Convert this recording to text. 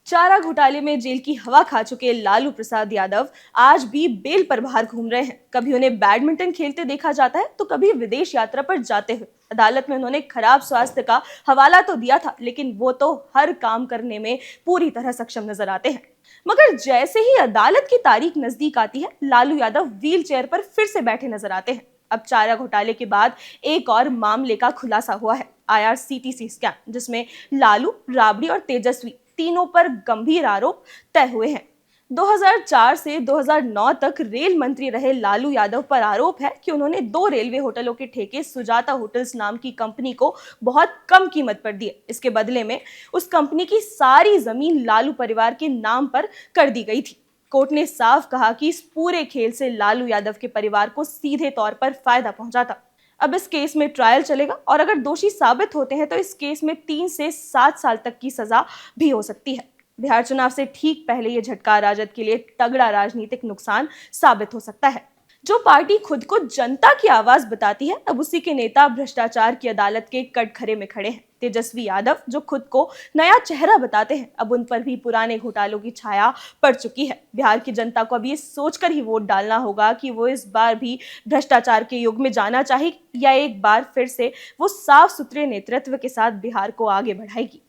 चारा घोटाले में जेल की हवा खा चुके लालू प्रसाद यादव आज भी बेल पर बाहर घूम रहे हैं। कभी उन्हें बैडमिंटन खेलते देखा जाता है तो कभी विदेश यात्रा पर जाते हुए। अदालत में उन्होंने खराब स्वास्थ्य का हवाला तो दिया था, लेकिन वो तो हर काम करने में पूरी तरह सक्षम नजर आते हैं। मगर जैसे ही अदालत की तारीख नजदीक आती है, लालू यादव व्हील चेयर पर फिर से बैठे नजर आते हैं। अब चारा घोटाले के बाद एक और मामले का खुलासा हुआ है, IRCTC स्कैम, जिसमें लालू, राबड़ी और तेजस्वी तीनों पर गंभीर आरोप तय हुए हैं। 2004 से 2009 तक रेल मंत्री रहे लालू यादव पर आरोप है कि उन्होंने 2 रेलवे होटलों के ठेके सुजाता होटल्स नाम की कंपनी को बहुत कम कीमत पर दिए। इसके बदले में उस कंपनी की सारी जमीन लालू परिवार के नाम पर कर दी गई थी। कोर्ट ने साफ कहा कि इस पूरे खेल से लालू यादव के परिवार को सीधे तौर पर फायदा पहुंचा था। अब इस केस में ट्रायल चलेगा और अगर दोषी साबित होते हैं तो इस केस में 3 से 7 साल तक की सजा भी हो सकती है। बिहार चुनाव से ठीक पहले ये झटका राजद के लिए तगड़ा राजनीतिक नुकसान साबित हो सकता है। जो पार्टी खुद को जनता की आवाज बताती है, अब उसी के नेता भ्रष्टाचार की अदालत के कटघरे में खड़े हैं। तेजस्वी यादव, जो खुद को नया चेहरा बताते हैं, अब उन पर भी पुराने घोटालों की छाया पड़ चुकी है। बिहार की जनता को अब ये सोचकर ही वोट डालना होगा कि वो इस बार भी भ्रष्टाचार के युग में जाना चाहे या एक बार फिर से वो साफ सुथरे नेतृत्व के साथ बिहार को आगे बढ़ाएगी।